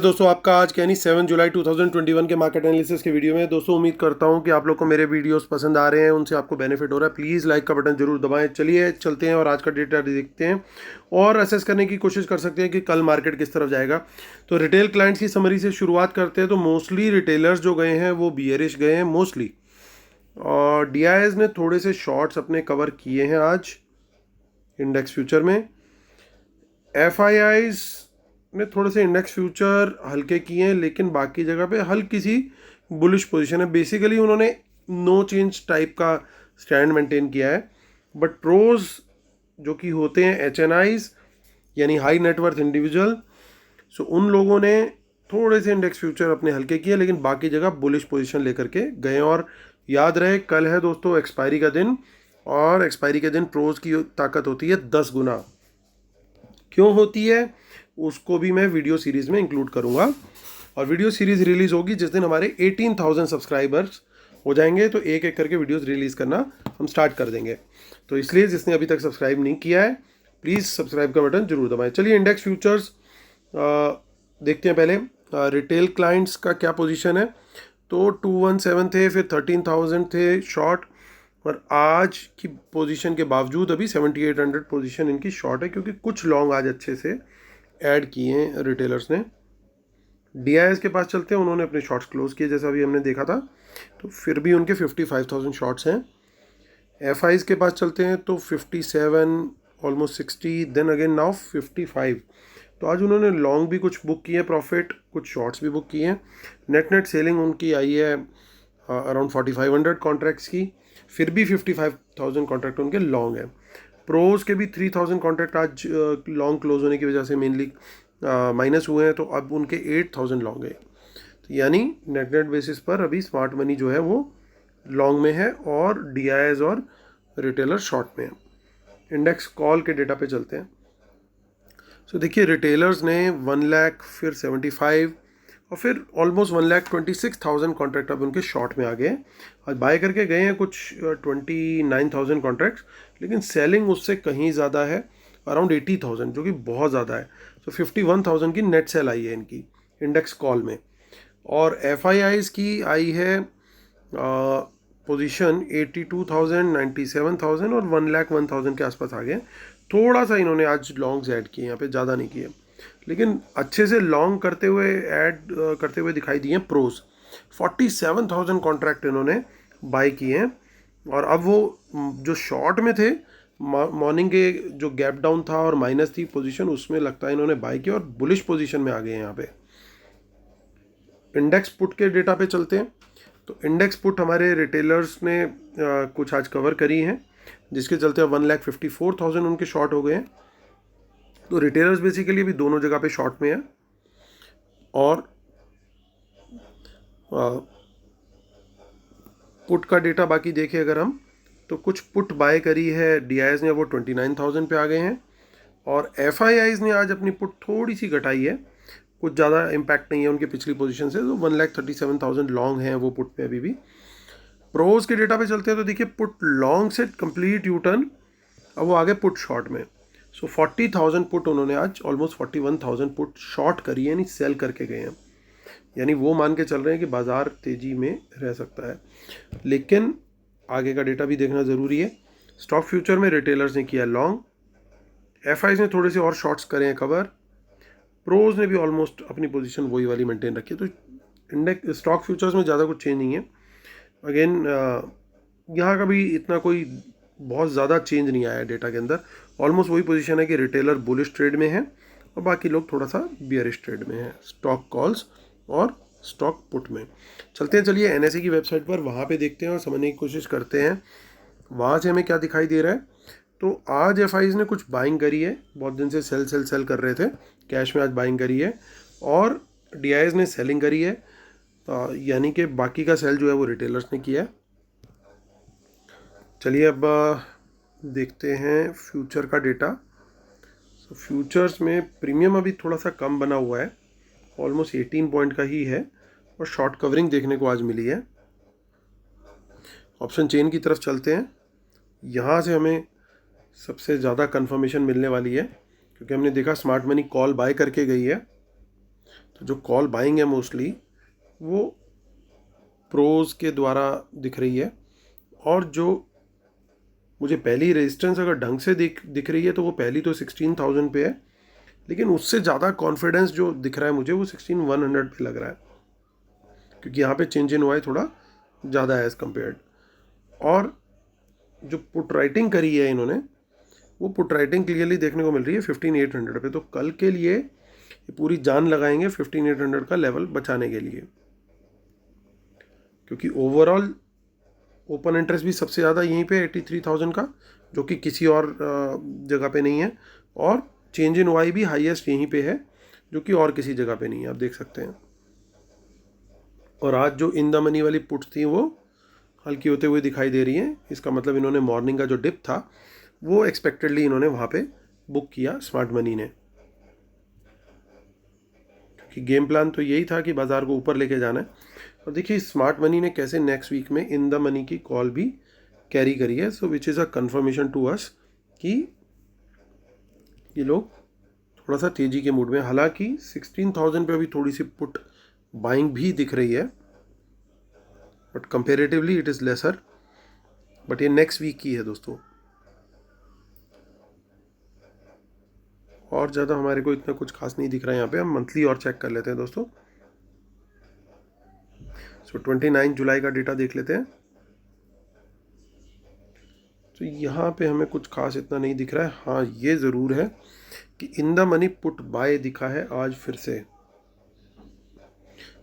दोस्तों आपका आज यानी 7 जुलाई 2021 के मार्केट एनालिसिस के वीडियो में। दोस्तों उम्मीद करता हूं कि आप लोग को मेरे वीडियोस पसंद आ रहे हैं, उनसे आपको बेनिफिट हो रहा है। प्लीज़ लाइक का बटन जरूर दबाएं। चलिए चलते हैं और आज का डेटा देखते हैं और असेस करने की कोशिश कर सकते हैं कि कल मार्केट किस तरफ जाएगा। तो रिटेल क्लाइंट्स की समरी से शुरुआत करते हैं। तो मोस्टली रिटेलर्स जो गए हैं वो बियरिश गए हैं मोस्टली, और डीआईएस ने थोड़े से शॉर्ट्स अपने कवर किए हैं आज इंडेक्स फ्यूचर में। एफआईआईज ने थोड़े से इंडेक्स फ्यूचर हल्के किए हैं, लेकिन बाकी जगह पे हल्की सी बुलिश पोजीशन है। बेसिकली उन्होंने नो चेंज टाइप का स्टैंड मेंटेन किया है। बट प्रोज जो कि होते हैं एचएनआईज यानी हाई नेटवर्थ इंडिविजुअल, सो उन लोगों ने थोड़े से इंडेक्स फ्यूचर अपने हल्के किए, लेकिन बाकी जगह बुलिश पोजीशन लेकर के गए। और याद रहे कल है दोस्तों एक्सपायरी का दिन, और एक्सपायरी के दिन प्रोज की ताकत होती है 10 गुना। क्यों होती है उसको भी मैं वीडियो सीरीज में इंक्लूड करूंगा, और वीडियो सीरीज रिलीज होगी जिस दिन हमारे 18,000 सब्सक्राइबर्स हो जाएंगे, तो एक एक करके वीडियोस रिलीज करना हम स्टार्ट कर देंगे। तो इसलिए जिसने अभी तक सब्सक्राइब नहीं किया है प्लीज़ सब्सक्राइब का बटन जरूर दबाएं। चलिए इंडेक्स फ्यूचर्स देखते हैं। पहले रिटेल क्लाइंट्स का क्या पोजीशन है। तो 217 थे, फिर 13,000 थे शॉर्ट, और आज की पोजीशन के बावजूद अभी 7800 पोजीशन इनकी शॉर्ट है, क्योंकि कुछ लॉन्ग आज अच्छे से ऐड किए हैं रिटेलर्स ने। डीआईएस के पास चलते हैं, उन्होंने अपने शॉर्ट्स क्लोज किए जैसा अभी हमने देखा था, तो फिर भी उनके 55,000 शॉर्ट्स हैं। एफआईज के पास चलते हैं तो 57, ऑलमोस्ट 60, देन अगेन नाउ 55। तो आज उन्होंने लॉन्ग भी कुछ बुक किए प्रॉफिट, कुछ शॉर्ट्स भी बुक किए हैं। नेट सेलिंग उनकी आई है अराउंड 4500 कॉन्ट्रैक्ट्स की, फिर भी 55,000 कॉन्ट्रैक्ट उनके लॉन्ग है। प्रोज के भी 3,000 कॉन्ट्रैक्ट आज लॉन्ग क्लोज होने की वजह से मेनली माइनस हुए हैं, तो अब उनके 8,000 लॉन्ग है। तो यानी नेट बेसिस पर अभी स्मार्ट मनी जो है वो लॉन्ग में है, और डीआईएस और रिटेलर शॉर्ट में है। इंडेक्स कॉल के डेटा पे चलते हैं। सो देखिए रिटेलर्स ने 1 लाख, फिर 75, और फिर ऑलमोस्ट 1,26,000 कॉन्ट्रैक्ट अब उनके शॉर्ट में आ गए हैं। आज बाय करके गए हैं कुछ 29,000 कॉन्ट्रैक्ट्स, लेकिन सेलिंग उससे कहीं ज़्यादा है, अराउंड 80,000, जो कि बहुत ज़्यादा है। तो 51,000 की नेट सेल आई है इनकी इंडेक्स कॉल में। और एफआईआईज की आई है पोजीशन 82,000, 97,000 और 1,01,000 के आसपास आ गए। थोड़ा सा इन्होंने आज लॉन्ग्स ऐड किए, यहाँ पे ज़्यादा नहीं किए, लेकिन अच्छे से लॉन्ग करते हुए करते हुए दिखाई दिए प्रोज। 47,000 कॉन्ट्रैक्ट इन्होंने बाय किए हैं, और अब वो जो शॉर्ट में थे मॉर्निंग के जो गैप डाउन था और माइनस थी पोजीशन, उसमें लगता है इन्होंने बाय किया और बुलिश पोजीशन में आ गए हैं यहाँ पे। इंडेक्स पुट के डेटा पे चलते हैं। तो इंडेक्स पुट हमारे रिटेलर्स ने कुछ आज कवर करी हैं, जिसके चलते 1,54,000 उनके शॉर्ट हो गए हैं। तो रिटेलर्स बेसिकली भी दोनों जगह पे शॉर्ट में है, और पुट का डेटा बाकी देखें अगर हम, तो कुछ पुट बाय करी है डीआईएस ने, वो 29,000 पे आ गए हैं। और एफआईआईज ने आज अपनी पुट थोड़ी सी घटाई है, कुछ ज़्यादा इम्पैक्ट नहीं है उनके पिछली पोजीशन से, तो 1,37,000 लॉन्ग हैं वो पुट पे अभी भी। प्रोज के डेटा पे चलते हैं। तो देखिए पुट लॉन्ग से कंप्लीट यू टर्न, अब वो आगे पुट शॉर्ट में। सो 40,000 पुट उन्होंने आज ऑलमोस्ट 41,000 पुट शॉर्ट करी है, यानी सेल करके गए हैं। यानी वो मान के चल रहे हैं कि बाजार तेजी में रह सकता है, लेकिन आगे का डेटा भी देखना ज़रूरी है। स्टॉक फ्यूचर में रिटेलर्स ने किया लॉन्ग, एफआईज ने थोड़े से और शॉर्ट्स करे हैं कवर, प्रोज ने भी ऑलमोस्ट अपनी पोजीशन वही वाली मेंटेन रखी है। तो इंडेक्स स्टॉक फ्यूचर्स में ज़्यादा कुछ चेंज नहीं है। अगेन यहाँ का भी इतना कोई बहुत ज़्यादा चेंज नहीं आया डेटा के अंदर। ऑलमोस्ट वही पोजीशन है कि रिटेलर बुलिश ट्रेड में है और बाकी लोग थोड़ा सा बियरिश ट्रेड में है, स्टॉक कॉल्स और स्टॉक पुट में। चलते हैं, चलिए एनएसए की वेबसाइट पर, वहाँ पे देखते हैं और समझने की कोशिश करते हैं वहाँ से हमें क्या दिखाई दे रहा है। तो आज एफआईज ने कुछ बाइंग करी है, बहुत दिन से सेल कर रहे थे, कैश में आज बाइंग करी है, और डीआईएस ने सेलिंग करी है, यानी कि बाकी का सेल जो है वो रिटेलर्स ने किया है। चलिए अब देखते हैं फ्यूचर का डेटा। तो फ्यूचर्स में प्रीमियम अभी थोड़ा सा कम बना हुआ है, ऑलमोस्ट 18 पॉइंट का ही है, और शॉर्ट कवरिंग देखने को आज मिली है। ऑप्शन चेन की तरफ चलते हैं। यहाँ से हमें सबसे ज़्यादा कंफर्मेशन मिलने वाली है, क्योंकि हमने देखा स्मार्ट मनी कॉल बाय करके गई है। तो तो जो कॉल बाइंग है मोस्टली वो प्रोज के द्वारा दिख रही है, और जो मुझे पहली रेजिस्टेंस अगर ढंग से दिख रही है तो वो पहली तो 16,000 पे है, लेकिन उससे ज़्यादा कॉन्फिडेंस जो दिख रहा है मुझे वो 16,100 पे लग रहा है, क्योंकि यहाँ पे चेंज इन हुआ है थोड़ा ज़्यादा है एज़ कम्पेयर्ड। और जो पुट राइटिंग करी है इन्होंने, वो पुट राइटिंग क्लियरली देखने को मिल रही है 15,800 पे। तो कल के लिए ये पूरी जान लगाएंगे 15,800 का लेवल बचाने के लिए, क्योंकि ओवरऑल ओपन इंटरेस्ट भी सबसे ज़्यादा यहीं पे 83,000 का, जो कि किसी और जगह पे नहीं है, और चेंज इन वाई भी हाईएस्ट यहीं पे है, जो कि और किसी जगह पे नहीं है, आप देख सकते हैं। और आज जो इन द मनी वाली पुट्स थी वो हल्की होते हुए दिखाई दे रही हैं। इसका मतलब इन्होंने मॉर्निंग का जो डिप था वो एक्सपेक्टेडली इन्होंने वहाँ पे बुक किया स्मार्ट मनी ने, क्योंकि गेम प्लान तो यही था कि बाज़ार को ऊपर लेके जाना है। और देखिए स्मार्ट मनी ने कैसे नेक्स्ट वीक में इन द मनी की कॉल भी कैरी करी है, so which is a confirmation to us कि ये लोग थोड़ा सा तेज़ी के मूड में। हालांकि 16,000 पे अभी थोड़ी सी पुट बाइंग भी दिख रही है, but comparatively it is laser, but ये नेक्स्ट वीक की है दोस्तों, और ज़्यादा हमारे को इतना कुछ खास नहीं दिख रहा है यहाँ पे। हम मंथली और चेक कर लेते हैं दोस्तों। सो 29 जुलाई का डेटा देख लेते हैं। तो यहाँ पे हमें कुछ खास इतना नहीं दिख रहा है। हाँ ये ज़रूर है कि इन द मनी पुट बाय दिखा है आज फिर से।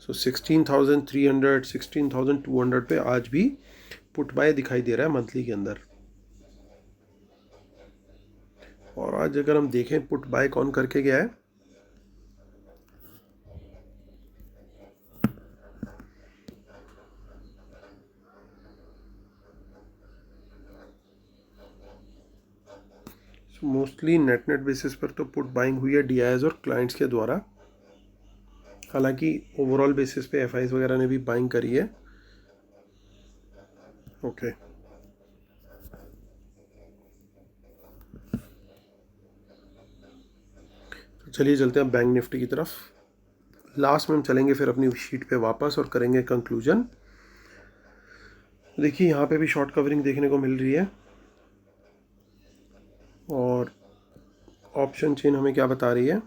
सो 16,300 16,200 पे आज भी पुट बाय दिखाई दे रहा है मंथली के अंदर। और आज अगर हम देखें पुट बाय कौन करके गया है, मोस्टली नेट बेसिस पर तो पुट बाइंग हुई है डीआईएस और क्लाइंट्स के द्वारा। हालांकि ओवरऑल बेसिस पे एफआईज वगैरह ने भी बाइंग करी है। ओके तो चलिए चलते हैं बैंक निफ्टी की तरफ। लास्ट में हम चलेंगे फिर अपनी शीट पे वापस और करेंगे कंक्लूजन। देखिए यहाँ पे भी शॉर्ट कवरिंग देखने को मिल रही है, और ऑप्शन चेन हमें क्या बता रही है,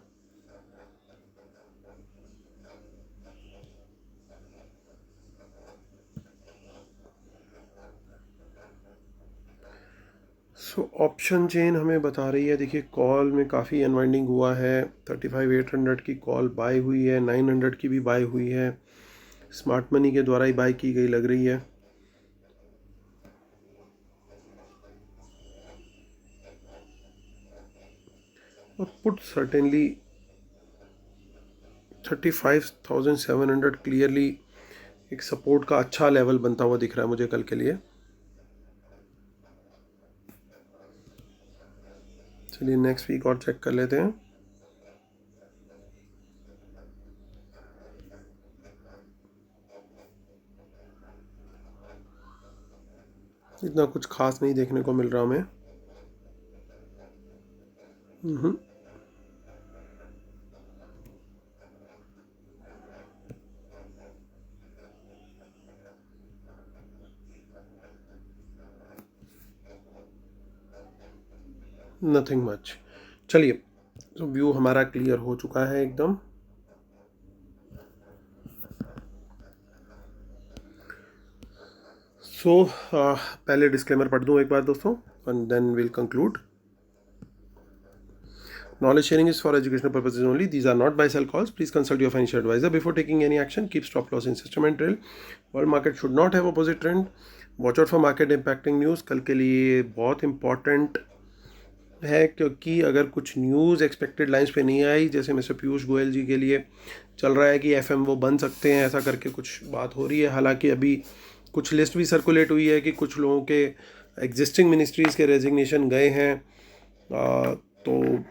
सो ऑप्शन चेन हमें बता रही है, देखिए कॉल में काफ़ी अनवाइंडिंग हुआ है। 35,800 की कॉल बाय हुई है, 900 की भी बाय हुई है, स्मार्ट मनी के द्वारा ही बाय की गई लग रही है। और पुट सर्टेनली 35,700 क्लियरली एक सपोर्ट का अच्छा लेवल बनता हुआ दिख रहा है मुझे कल के लिए। चलिए नेक्स्ट वीक और चेक कर लेते हैं। इतना कुछ खास नहीं देखने को मिल रहा हमें। Nothing much. चलिए तो व्यू हमारा क्लियर हो चुका है एकदम। सो पहले डिस्क्लेमर पढ़ दूं एक बार दोस्तों, and then will conclude. Knowledge sharing is for educational purposes only. These are not buy sell calls. Please consult your financial advisor before taking any action. Keep stop loss in system and trail. World market should not have opposite trend. Watch out for market impacting news. कल के लिए बहुत important है, क्योंकि अगर कुछ news expected lines पे नहीं आई, जैसे मिस्टर पीयूष गोयल जी के लिए चल रहा है कि एफएम वो बन सकते हैं, ऐसा करके कुछ बात हो रही है। हालांकि अभी कुछ लिस्ट भी सर्कुलेट हुई है कि कुछ लोगों के एग्जिस्टिंग मिनिस्ट्रीज़ के रेजिग्नेशन गए हैं, तो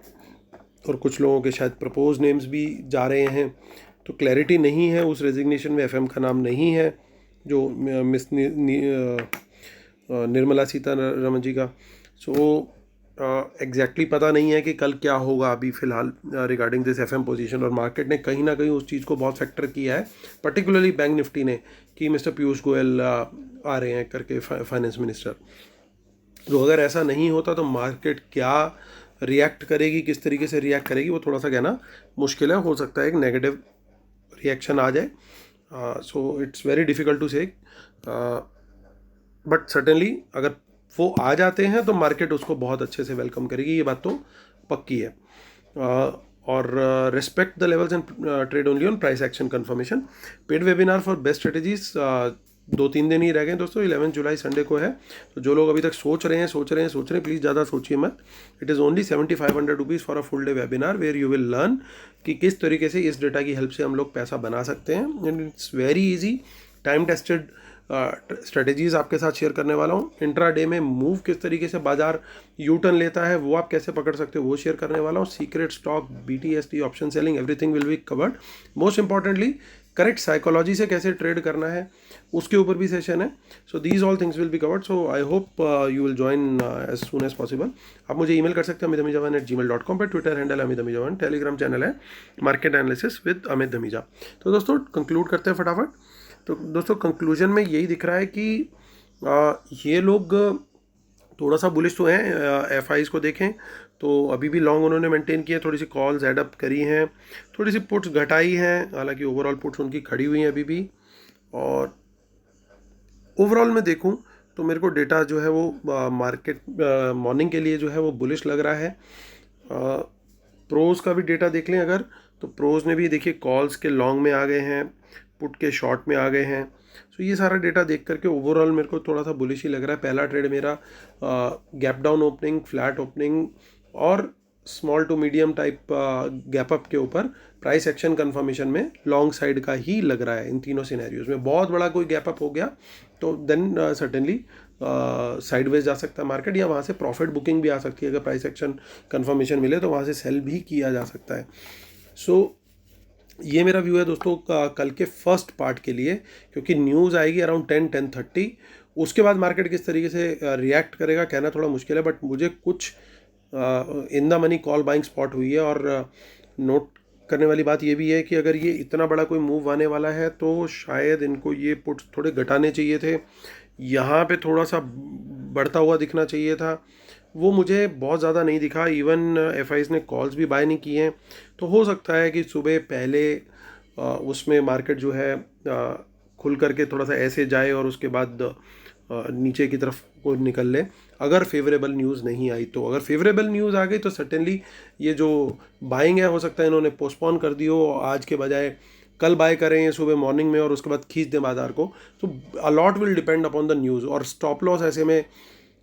और कुछ लोगों के शायद प्रपोज नेम्स भी जा रहे हैं। तो क्लैरिटी नहीं है, उस रेजिग्नेशन में एफएम का नाम नहीं है, जो मिस निर्मला सीतारमण जी का। सो एग्जैक्टली पता नहीं है कि कल क्या होगा अभी फ़िलहाल रिगार्डिंग दिस एफएम पोजीशन, और मार्केट ने कहीं ना कहीं उस चीज़ को बहुत फैक्टर किया है, पर्टिकुलरली बैंक निफ्टी ने, कि मिस्टर पीयूष गोयल आ रहे हैं करके, फाइनेंस मिनिस्टर। तो अगर ऐसा नहीं होता तो मार्केट क्या रिएक्ट करेगी, किस तरीके से रिएक्ट करेगी, वो थोड़ा सा कहना मुश्किल है। हो सकता है एक नेगेटिव रिएक्शन आ जाए, so it's very difficult to say, but certainly अगर वो आ जाते हैं तो मार्केट उसको बहुत अच्छे से वेलकम करेगी, ये बात तो पक्की है। और respect the levels and trade only on price action confirmation. Paid webinar for best strategies 2-3 दिन ही रह गए दोस्तों, 11 जुलाई संडे को है। तो जो लोग अभी तक सोच रहे हैं प्लीज़ ज़्यादा सोचिए मत। It is only 7500 rupees for a full day webinar where you will learn कि किस तरीके से इस डेटा की हेल्प से हम लोग पैसा बना सकते हैं। And it's very easy, time tested strategies आपके साथ शेयर करने वाला हूँ। इंट्रा डे में मूव किस तरीके से बाजार यू टर्न लेता है वो आप कैसे पकड़ सकते हो वो शेयर करने वाला हूँ। Secret stock, BTST, option selling, everything will be covered. Most importantly correct psychology से कैसे ट्रेड करना है उसके ऊपर भी सेशन है। So these all things will be covered. So I hope you will join as soon as possible. आप मुझे ईमेल कर सकते हैं amitdhamija@gmail.com पर। Twitter handle Amit Dhamija, Telegram channel है market analysis with Amit Dhamija. तो दोस्तों कंक्लूड करते हैं फटाफट। तो दोस्तों कंक्लूजन में यही दिख रहा है कि ये लोग थोड़ा सा बुलिश तो हैं। FIs को देखें तो अभी भी लॉन्ग उन्होंने मेंटेन किया, थोड़ी सी कॉल्स एडअप करी हैं, थोड़ी सी पुट्स घटाई हैं, हालांकि ओवरऑल पुट्स उनकी खड़ी हुई हैं अभी भी। और ओवरऑल में देखूं तो मेरे को डेटा जो है वो मार्केट मॉर्निंग के लिए जो है वो बुलिश लग रहा है। प्रोज का भी डेटा देख लें अगर, तो प्रोज ने भी देखिए कॉल्स के लॉन्ग में आ गए हैं, पुट के शॉर्ट में आ गए हैं। सो ये सारा डेटा देख करके ओवरऑल मेरे को थोड़ा सा बुलिश ही लग रहा है। पहला ट्रेड मेरा gap down opening, flat opening और small to medium type gap up के ऊपर प्राइस एक्शन कंफर्मेशन में लॉन्ग साइड का ही लग रहा है। इन तीनों सिनेरियोज में बहुत बड़ा कोई गैप अप हो गया तो देन सर्टेनली साइडवेज जा सकता है मार्केट, या वहाँ से प्रॉफिट बुकिंग भी आ सकती है। अगर प्राइस एक्शन कंफर्मेशन मिले तो वहाँ से सेल भी किया जा सकता है। सो ये मेरा व्यू है दोस्तों कल के फर्स्ट पार्ट के लिए, क्योंकि न्यूज़ आएगी अराउंड 10-10:30। उसके बाद मार्केट किस तरीके से रिएक्ट करेगा कहना थोड़ा मुश्किल है, बट मुझे कुछ इन the money call buying spot हुई है। और नोट करने वाली बात ये भी है कि अगर ये इतना बड़ा कोई मूव आने वाला है तो शायद इनको ये पुट्स थोड़े घटाने चाहिए थे, यहाँ पे थोड़ा सा बढ़ता हुआ दिखना चाहिए था, वो मुझे बहुत ज़्यादा नहीं दिखा। इवन FIs ने कॉल्स भी बाय नहीं किए हैं। तो हो सकता है कि सुबह पहले उसमें मार्केट जो है खुल करके थोड़ा सा ऐसे जाए और उसके बाद नीचे की तरफ को निकल ले, अगर फेवरेबल न्यूज़ नहीं आई तो। अगर फेवरेबल न्यूज़ आ गई तो सर्टेनली ये जो बाइंग है हो सकता है इन्होंने पोस्टपोन कर दी हो, आज के बजाय कल बाय करें ये सुबह मॉर्निंग में और उसके बाद खींच दें बाजार को। तो a lot will depend upon the news. और स्टॉप लॉस ऐसे में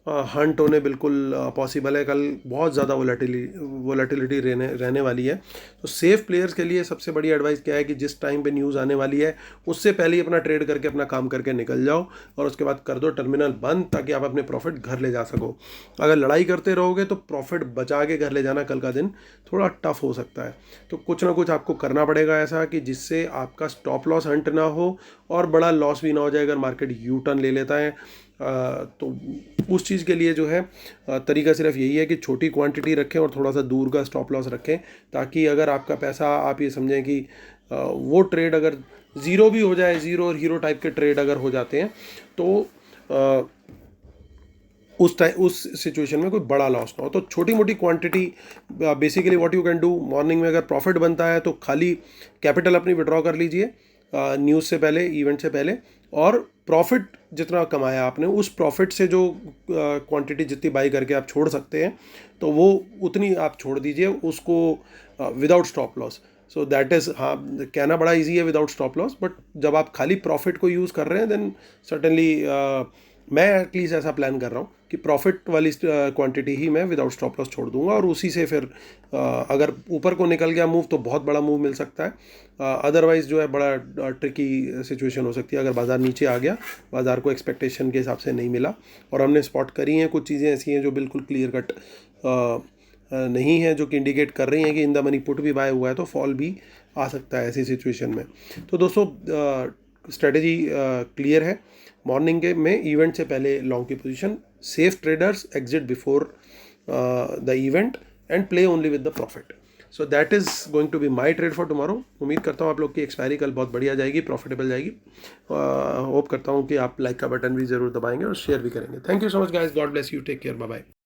हंट होने बिल्कुल पॉसिबल है। कल बहुत ज़्यादा वोलेटिलिटी रहने वाली है। तो सेफ प्लेयर्स के लिए सबसे बड़ी एडवाइस क्या है कि जिस टाइम पे न्यूज़ आने वाली है उससे पहले ही अपना ट्रेड करके अपना काम करके निकल जाओ, और उसके बाद कर दो टर्मिनल बंद, ताकि आप अपने प्रॉफिट घर ले जा सको। अगर लड़ाई करते रहोगे तो प्रॉफिट बचा के घर ले जाना कल का दिन थोड़ा टफ हो सकता है। तो कुछ ना कुछ आपको करना पड़ेगा ऐसा कि जिससे आपका स्टॉप लॉस हंट ना हो और बड़ा लॉस भी ना हो जाए अगर मार्केट यू टर्न ले लेता है। तो उस चीज़ के लिए जो है तरीका सिर्फ यही है कि छोटी क्वांटिटी रखें और थोड़ा सा दूर का स्टॉप लॉस रखें, ताकि अगर आपका पैसा आप ये समझें कि वो ट्रेड अगर ज़ीरो भी हो जाए, ज़ीरो और हीरो टाइप के ट्रेड अगर हो जाते हैं तो उस सिचुएशन में कोई बड़ा लॉस ना हो। तो छोटी मोटी quantity basically what you can do, morning में अगर प्रॉफिट बनता है तो खाली कैपिटल अपनी विड्रॉ कर लीजिए न्यूज़ से पहले, इवेंट से पहले, और प्रॉफिट जितना कमाया आपने उस प्रॉफिट से जो क्वांटिटी जितनी बाई करके आप छोड़ सकते हैं तो वो उतनी आप छोड़ दीजिए उसको without stop loss. So that is, हाँ कहना बड़ा इजी है विदाउट स्टॉप लॉस, बट जब आप खाली प्रॉफिट को यूज़ कर रहे हैं देन सर्टेनली मैं एटलीस्ट ऐसा प्लान कर रहा हूँ कि प्रॉफिट वाली क्वांटिटी ही मैं विदाउट स्टॉप लॉस छोड़ दूंगा, और उसी से फिर अगर ऊपर को निकल गया मूव तो बहुत बड़ा मूव मिल सकता है, अदरवाइज़ जो है बड़ा ट्रिकी सिचुएशन हो सकती है। अगर बाज़ार नीचे आ गया, बाज़ार को एक्सपेक्टेशन के हिसाब से नहीं मिला, और हमने स्पॉट करी हैं कुछ चीज़ें ऐसी हैं जो बिल्कुल क्लियर कट नहीं है, जो कि इंडिकेट कर रही हैं कि इन द मनी पुट भी बाय हुआ है, तो फॉल भी आ सकता है ऐसी सिचुएशन में। तो दोस्तों स्ट्रेटेजी क्लियर है। मॉर्निंग के में इवेंट से पहले लॉन्ग की position, safe traders exit before the event and play only with the profit. So that is going to be my trade for tomorrow. उम्मीद करता हूँ आप लोग की एक्सपायरी कल बहुत बढ़िया जाएगी, प्रॉफिटेबल जाएगी. होप करता हूँ कि आप लाइक का बटन भी ज़रूर दबाएंगे और शेयर भी करेंगे. Thank you so much guys. God bless you. Take care. Bye bye.